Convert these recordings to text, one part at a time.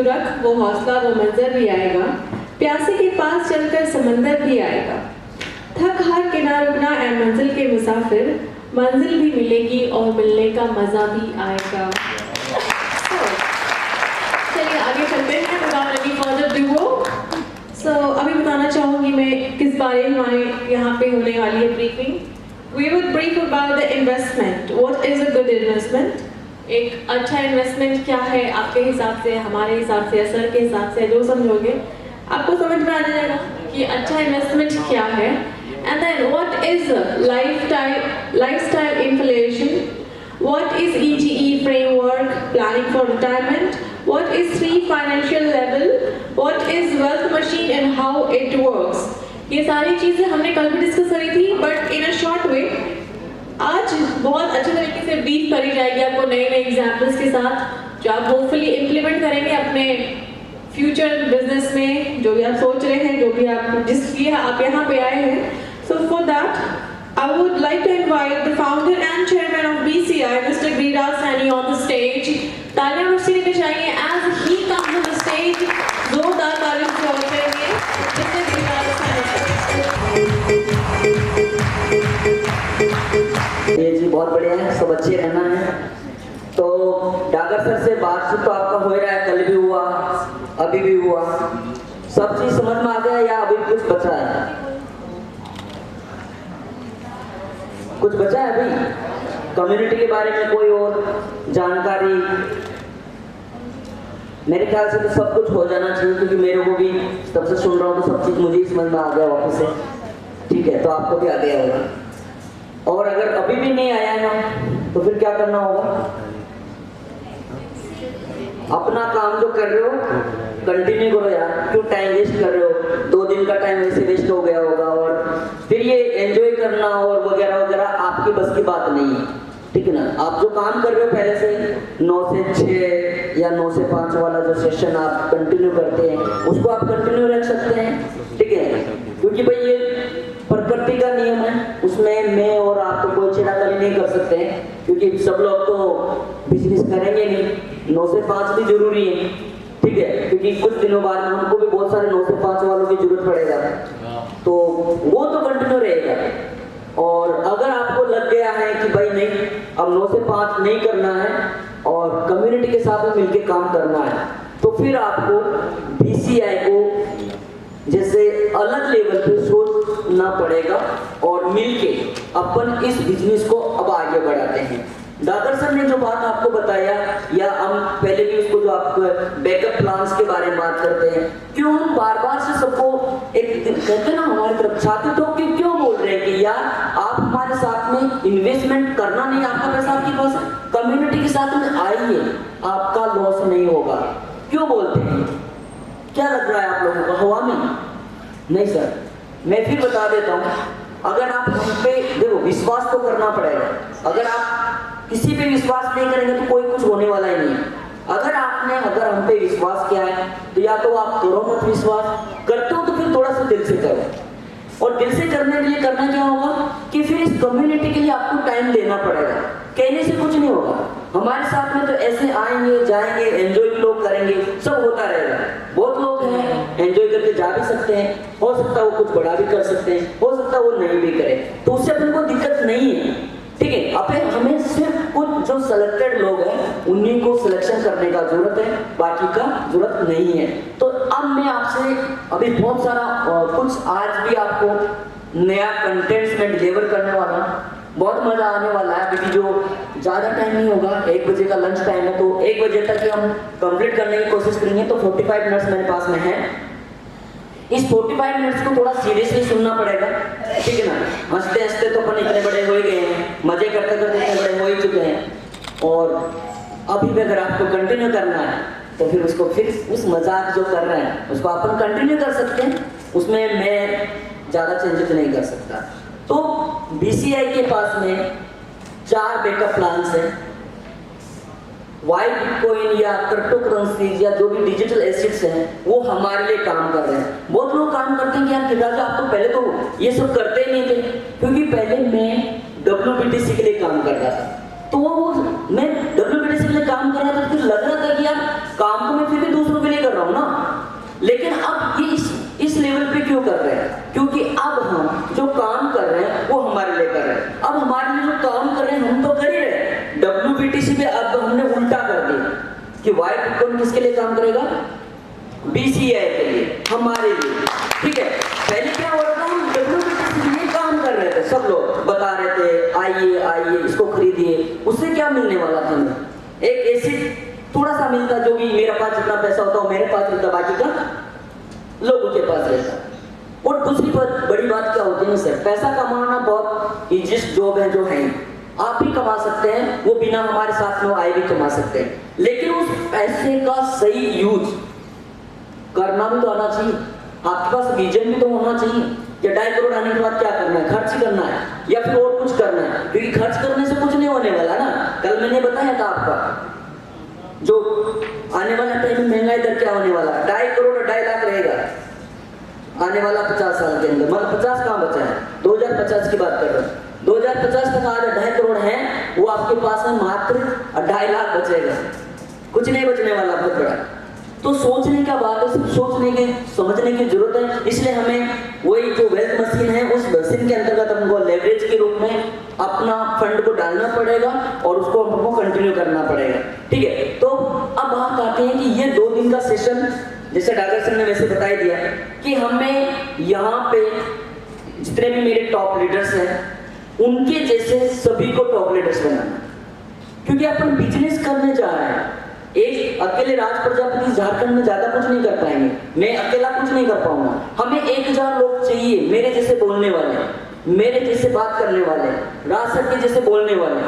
रख वो हौसला वो मंजर भी आएगा, प्यासे के पास चलकर समंदर भी आएगा। थक हार के ना रुकना ऐ मंजिल के मुसाफिर, मंजिल भी मिलेगी और मिलने का मजा भी आएगा। चलिए आगे चलते हैं, without any further ado। अभी बताना चाहूँगी मैं किस बारे में हमारे यहाँ पे होने वाली है briefing. We will brief about the investment. What is a good investment? एक अच्छा इन्वेस्टमेंट क्या है आपके हिसाब से, हमारे हिसाब से, सर के हिसाब से, जो समझोगे आपको समझ में आ जाएगा कि अच्छा इन्वेस्टमेंट क्या है। And then what is lifestyle inflation? What is EGE framework, planning for retirement? What is free financial level? What is wealth machine and how it works? ये सारी चीज़ें हमने कल भी डिस्कस करी थी, but in a short way आज बहुत अच्छे तरीके से ब्रीफ करी जाएगी आपको नए नए एग्जाम्पल्स के साथ, जो आप होपफुली इम्प्लीमेंट करेंगे अपने फ्यूचर बिजनेस में, जो भी आप सोच रहे हैं, जो भी आप जिसलिए आप यहाँ पे आए हैं। So for that I would like to invite the founder and chairman of BCI, mister Giriraj Saini, on the stage. तालियां बरसी लेके चाहिए as he comes on the stage. जोरदार तालियों से स्वागत करेंगे मिस्टर गिरिराज सैनी। ये जी बहुत बढ़िया है, सब अच्छे रहना है। तो डागर सर से बातचीत तो आपका हो रहा है, कल भी हुआ, अभी भी हुआ, सब चीज समझ में आ गया या अभी कुछ बचा है? कुछ बचा है अभी? कम्युनिटी के बारे में कोई और जानकारी? मेरे ख्याल से तो सब कुछ हो जाना चाहिए, क्योंकि मेरे को भी तब से सुन रहा हूँ तो सब चीज मुझे ही समझ में आ गया वापस से। ठीक है, तो आपको भी आ गया होगा। और अगर अभी भी नहीं आया ना तो फिर क्या करना होगा? अपना काम जो कर रहे हो कंटिन्यू करो यार, क्यों टाइम वेस्ट कर रहे हो? 2 दिन का टाइम वैसे वेस्ट हो गया होगा, और फिर ये एंजॉय करना और वगैरह वगैरह आपकी बस की बात नहीं है। ठीक है ना? आप जो काम कर रहे हो पहले से 9 से 6 या 9 से 5 वाला जो सेशन आप कंटिन्यू करते हैं, उसको आप कंटिन्यू रख सकते हैं। ठीक है, क्योंकि भाई ये प्रकृति का नियम है, उसमें मैं और आप तो कोई छेड़खानी नहीं कर सकते हैं, क्योंकि सब लोग तो बिजनेस करेंगे नहीं। 9 से 5 भी जरूरी है। ठीक है, क्योंकि कुछ दिनों बाद हमको भी बहुत सारे 9 से 5 वालों की जरूरत पड़ेगा, तो वो तो कंटिन्यू रहेगा। और अगर आपको लग गया है कि भाई नहीं, अब 9 से 5 नहीं करना है और कम्युनिटी के साथ में मिलकर काम करना है, तो फिर आपको BCI को जैसे अलग लेवल पे सोचना पड़ेगा और मिलके अपन इस बिजनेस को अब आगे बढ़ाते हैं। दादर सर ने जो बात आपको बताया, या हम पहले भी उसको जो आप बैकअप प्लान्स के बारे में बात करते हैं, क्यों हम बार बार से सबको एक कहते हैं ना हमारी तरफ छाती ठोक के क्यों बोल रहे हैं कि यार आप हमारे साथ में इन्वेस्टमेंट करना नहीं, आपका पैसा आपके पास है, कम्युनिटी के साथ में आइए, आपका लॉस नहीं होगा। क्यों बोलते हैं? क्या लग रहा है आप लोगों को? हवा में नहीं सर, मैं फिर बता देता हूँ। अगर आप हम पे देखो, विश्वास तो करना पड़ेगा। अगर आप किसी पे विश्वास नहीं करेंगे तो कोई कुछ होने वाला ही नहीं है। अगर हम पे विश्वास किया है तो या तो आप करो मत विश्वास, करते हो तो फिर थोड़ा सा दिल से करो। और दिल से करने के लिए करना क्या होगा कि फिर इस कम्युनिटी के लिए आपको टाइम देना पड़ेगा। कहने से कुछ नहीं होगा। हमारे साथ में तो ऐसे आएंगे जाएंगे, एंजॉय भी लोग करेंगे, सब होता रहेगा। बहुत लोग हैं एंजॉय करके जा भी सकते हैं, हो सकता है वो कुछ बड़ा भी कर सकते हैं, हो सकता है वो नहीं भी करे, तो उससे अपन को दिक्कत नहीं है। ठीक है, अब हमें सिर्फ कुछ जो सिलेक्टेड लोग हैं उन्हीं को सिलेक्शन करने का जरूरत है, बाकी का जरूरत नहीं है। तो अब मैं आपसे अभी बहुत सारा कुछ आज भी आपको नया कंटेंट्स में डिलीवर करने वाला हूं। बहुत मजा आने वाला है। अभी जो ज्यादा टाइम नहीं होगा, 1 बजे का लंच टाइम है, तो 1 बजे तक हम कंप्लीट करने की कोशिश करेंगे। तो 45 मिनट्स मेरे पास में है। इस 45 मिनट्स को थोड़ा सीरियसली सुनना पड़ेगा। ठीक है ना? हंसते हंसते तो अपन इतने बड़े हो ही गए हैं, मजे करते करते इतने बड़े हो ही चुके हैं, और अभी भी अगर आपको कंटिन्यू करना है तो फिर उसको फिर उस मजाक जो कर रहे हैं उसको अपन कंटिन्यू कर सकते हैं। उसमें मैं ज़्यादा चेंजेस नहीं कर सकता। तो BCI के पास में 4 बैकअप प्लान्स हैं। वाइट बिटकॉइन या क्रिप्टो करेंसीज या जो भी डिजिटल एसेट्स हैं वो हमारे लिए काम कर रहे हैं। बहुत लोग काम करते हैं कि यार गिरिराज आप तो पहले तो ये सब करते ही नहीं थे, क्योंकि पहले मैं WBTC के लिए काम कर रहा था। तो वो मैं WBTC के लिए काम कर रहा था, फिर लग रहा था कि यार काम तो मैं फिर भी दूसरों के लिए क्यों कर रहे हैं? क्योंकि अब हम जो काम कर रहे हैं वो हमारे लिए कर रहे हैं। अब हमारे लिए जो काम कर रहे हैं हम तो कर ही रहे हैं। WBTC में अब हमने उल्टा कर दिया कि व्हाइट बिटकॉइन किसके लिए काम करेगा? BCI के लिए, हमारे लिए। ठीक है, पहले क्या हो रहा था, हम WBTC के लिए काम कर रहे थे, सब लोग बता रहे थे आइए आइए इसको खरीदिए। उससे क्या मिलने वाला था हमें? एक ऐसी थोड़ा सा मिलता, जो भी मेरे पास जितना पैसा होता है मेरे पास रहता, बाकी का लोगों के पास रहता। और दूसरी बड़ी बात क्या होती है सर, पैसा कमाना बहुत इजिएस्ट जॉब है जो है, आप भी कमा सकते हैं, वो बिना हमारे साथ में आए भी कमा सकते हैं, लेकिन उस पैसे का सही यूज करना भी तो आना चाहिए। आपके पास विजन भी तो होना चाहिए कि 2.5 करोड़ आने के बाद क्या करना है, खर्च करना है या फिर और कुछ करना है, क्योंकि खर्च करने से कुछ नहीं होने वाला ना। कल मैंने बताया था आपका जो आने वाला टाइम में महंगाई दर क्या होने वाला है, 2.5 करोड़ और 2.5 लाख रहेगा आने वाला 50 साल के अंदर। मतलब 50 कहाँ बचा है, 2050 की बात कर रहे हैं। 2050 तक आज 2.5 करोड़ है, वो आपके पास है मात्र 2.5 लाख बचेगा, कुछ नहीं बचने वाला बहुत बड़ा। तो सोचने का बात है, सिर्फ सोचने की समझने की जरूरत है। इसलिए हमें वही जो वेल्थ मशीन है, उस मशीन के अंतर्गत हमको लेवरेज के रूप में अपना फंड को डालना पड़ेगा और उसको हमको कंटिन्यू करना पड़ेगा। ठीक है, तो अब बात आते हैं कि ये 2 दिन का सेशन, जैसे डॉक्टर सर ने वैसे बता ही दिया कि हमें यहाँ पे जितने भी मेरे टॉप लीडर्स हैं उनके जैसे सभी को टॉप लीडर्स बनाना, क्योंकि अपन बिजनेस करने जा रहे हैं। एक अकेले राज प्रजापति झारखंड में ज्यादा कुछ नहीं कर पाएंगे, मैं अकेला कुछ नहीं कर पाऊंगा। हमें 1000 लोग चाहिए मेरे जैसे बोलने वाले, मेरे जैसे बात करने वाले, राज सर के जैसे बोलने वाले।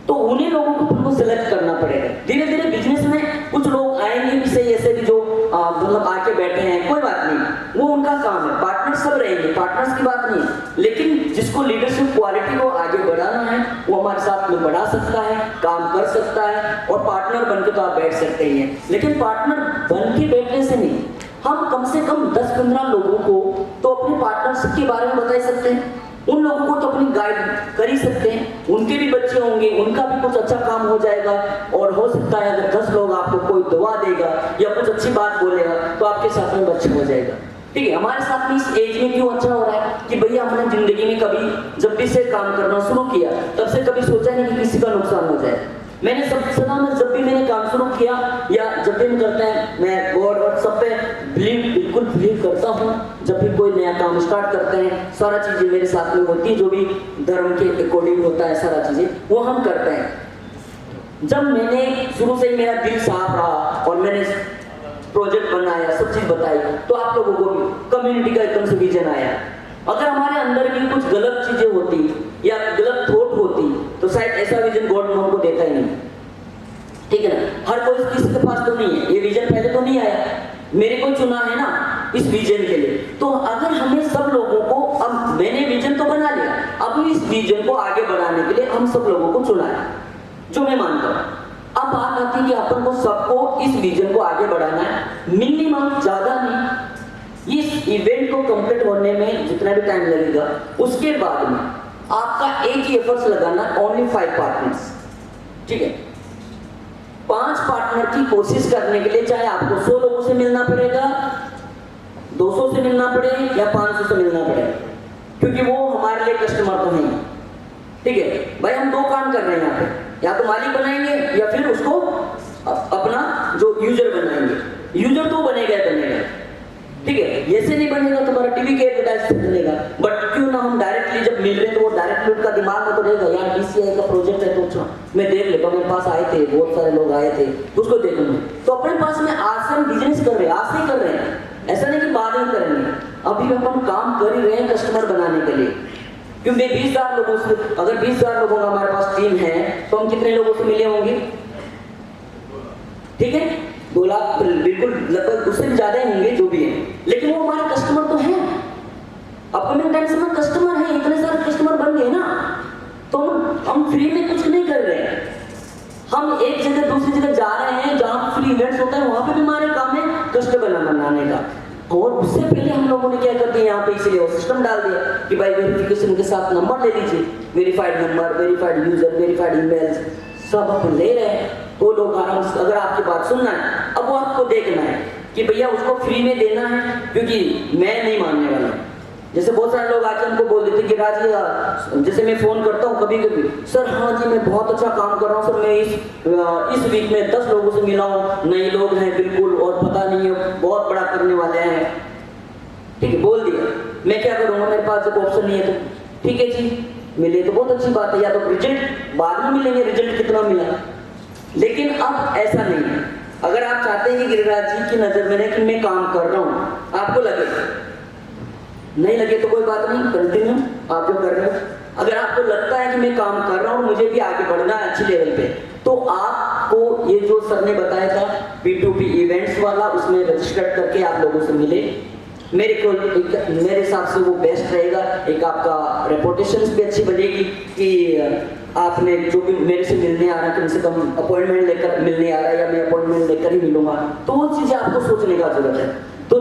तो उन्हीं लोगों को तुमको सिलेक्ट करना पड़ेगा। धीरे धीरे बिजनेस में कुछ लोग आएंगे भी सही, ऐसे भी जो मतलब आके बैठे हैं, कोई बात नहीं, वो उनका काम है। पार्टनर्स सब रहेंगे, पार्टनर्स की बात नहीं है, लेकिन जिसको लीडरशिप क्वालिटी को आगे बढ़ाना है वो हमारे साथ में बढ़ा सकता है, काम कर सकता है, और पार्टनर बनके तो आप बैठ सकते ही हैं। लेकिन पार्टनर बन के बैठने से नहीं, हम कम से कम 10-15 लोगों को तो अपने पार्टनरशिप के बारे में बता सकते हैं, उन लोगों को तो अपनी गाइड कर ही सकते हैं। उनके भी बच्चे होंगे, उनका भी कुछ अच्छा काम हो जाएगा, और हो सकता है अगर 10 लोग आपको कोई दुआ देगा या कुछ अच्छी बात बोलेगा तो आपके साथ में अच्छा हो जाएगा। ठीक है, हमारे साथ में इस एज में क्यों अच्छा हो रहा है कि भैया हमने जिंदगी में कभी जब भी से काम करना शुरू किया तब से कभी सोचा नहीं कि किसी का नुकसान हो जाए। मैंने सदा में जब भी मैंने काम शुरू किया या जब भी करते हैं, मैं गॉड और सब पे बिल्कुल बिलीव करता हूँ। जब भी कोई नया काम स्टार्ट करते हैं सारा चीजें मेरे साथ में होती है, जो भी धर्म के अकॉर्डिंग होता है सारा चीजें वो हम करते हैं। जब मैंने शुरू से ही मेरा दिल साफ रहा और मैंने प्रोजेक्ट बनाया, सब चीज बताई, तो आप लोगों को भी कम्युनिटी का एकदम से विजन आया। अगर हमारे अंदर भी कुछ गलत चीजें होती या गलत थॉट होती तो शायद ऐसा विजन गॉड हमको देता ही नहीं। ठीक है ना, हर कोई किसी के पास तो नहीं है, ये विजन पहले तो नहीं आया, मेरे को चुना है ना इस विजन के लिए। तो अगर हमें सब लोगों को, अब मैंने विजन तो बना लिया, अब इस विजन को आगे बढ़ाने के लिए हम सब लोगों को चुना है, जो मैं मानता हूँ। अब बात आती है कि अपन को सबको इस विजन को आगे बढ़ाना है, मिनिमम ज्यादा नहीं, इस इवेंट को कंप्लीट होने में जितना भी टाइम लगेगा उसके बाद में आपका एक ही एफर्ट्स लगाना, ओनली 5 पार्टनर्स। ठीक है, 5 पार्टनर की कोशिश करने के लिए चाहे आपको 100 लोगों से मिलना पड़ेगा, 200 से मिलना पड़े या 500 से मिलना पड़े, क्योंकि वो हमारे लिए कस्टमर तो नहीं। ठीक है भाई, हम 2 काम कर रहे हैं यहाँ पे, या तो मालिक बनाएंगे या फिर उसको अपना जो यूजर बनाएंगे। यूजर तो बनेगा ही बनेगा, ठीक है, ऐसे नहीं बनेगा तुम्हारा टीवी के एडवर्टाइज बनेगा, बट क्यों ना हम डायरेक्टली जब मिल रहे हैं तो वो डायरेक्टली उनका दिमाग में तो रहेगा यार BCI का प्रोजेक्ट है तो अच्छा मैं देख लेता हूँ, मेरे पास आए थे बहुत सारे लोग आए थे उसको देखूंगा। तो अपने पास में आज से हम बिजनेस कर रहे हैं, आज से ही कर रहे हैं, ऐसा नहीं कि बाद में करेंगे, अभी हम काम कर ही रहे हैं कस्टमर बनाने के लिए। क्योंकि 20,000 लोगों से, अगर 20,000 लोगों का हमारे पास टीम है तो हम कितने लोगों से मिले होंगे? ठीक है, 2 लाख बिल्कुल, लगभग उससे भी ज्यादा ही होंगे जो भी है, लेकिन वो हमारे कस्टमर तो हैं। अपकमिंग टाइम्स में कस्टमर है, इतने सारे कस्टमर बन गए ना, तो हम फ्री में कुछ नहीं कर रहे हैं। हम एक जगह दूसरी जगह जा रहे हैं जहाँ फ्री इवेंट्स होता है, वहां पे भी हमारे काम है कस्टमर बनाने का। और उससे पहले हम लोगों ने क्या कर दिया यहाँ पे, इसलिए वो सिस्टम डाल दिया कि भाई वेरिफिकेशन के साथ नंबर ले लीजिए, verified number, verified user, verified emails सब हम ले रहे हैं। तो लोग आराम से, अगर आपकी बात सुनना है, अब वो आपको देखना है कि भैया उसको फ्री में देना है, क्योंकि मैं नहीं मानने वाला। जैसे बहुत सारे लोग आके हमको बोल देते कि राज, जैसे मैं फोन करता हूँ कभी कभी, सर हाँ जी मैं बहुत अच्छा काम कर रहा हूँ सर, मैं इस वीक में 10 लोगों से मिला हूँ, नए लोग हैं बिल्कुल और पता नहीं है बहुत बड़ा करने वाले हैं। ठीक है, बोल दिया, मैं क्या करूँगा, मेरे पास जब ऑप्शन नहीं है तो ठीक है जी, मिले तो बहुत अच्छी बात है, या तो रिजल्ट बाद में मिलेंगे, रिजल्ट कितना मिला। लेकिन अब ऐसा नहीं है। अगर आप चाहते हैं कि गिरिराज जी की नजर में कि मैं काम कर रहा हूँ, आपको लगे, नहीं लगे तो कोई बात नहीं, कंटिन्यू आप जो कर रहे हो। अगर आपको लगता है कि मैं काम कर रहा हूँ, मुझे भी आगे बढ़ना है अच्छी लेवल पे, तो आपको ये जो सर ने बताया था P2P इवेंट्स वाला, उसमें रजिस्टर करके आप लोगों से मिले। मेरे हिसाब से वो बेस्ट रहेगा। एक आपका रेपुटेशन भी अच्छी बनेगी कि आपने जो भी मेरे से मिलने आ रहा है, कम से कम अपॉइंटमेंट लेकर मिलने आ रहा है, या मैं अपॉइंटमेंट लेकर ही मिलूंगा, तो वो चीज़ें आपको सोचने का जरूरत है। तो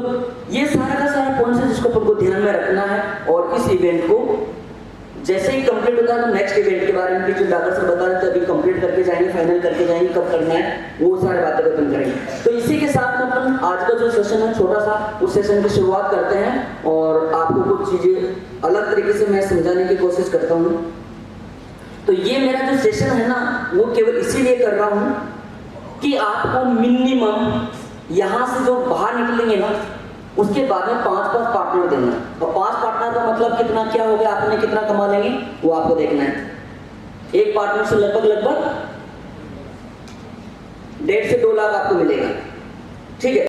ये सारा का सारा पॉइंट्स है जिसको आपको ध्यान में रखना है। और इस इवेंट को जैसे ही कंप्लीट होता है तो नेक्स्ट इवेंट के बारे में भी जो डॉक्टर सर बता रहे थे, अभी कंप्लीट करके जाएंगे, फाइनल करके जाएंगे, कब करना है वो सारी बातें अपन करेंगे। तो इसी के साथ में अपन आज का जो सेशन है छोटा सा, उस सेशन की शुरुआत करते हैं और आपको कुछ चीजें अलग तरीके से मैं समझाने की कोशिश करता हूँ। तो ये मेरा जो सेशन है ना, वो केवल इसीलिए कर रहा हूँ कि आपको मिनिमम यहाँ से जो बाहर निकलेंगे ना, उसके बाद में 5 पार्टनर देना। और 5 पार्टनर का मतलब कितना क्या हो गया, आपने कितना कमा लेंगे वो आपको देखना है। एक पार्टनर से लगभग 1.5 से 2 लाख आपको मिलेगा। ठीक है।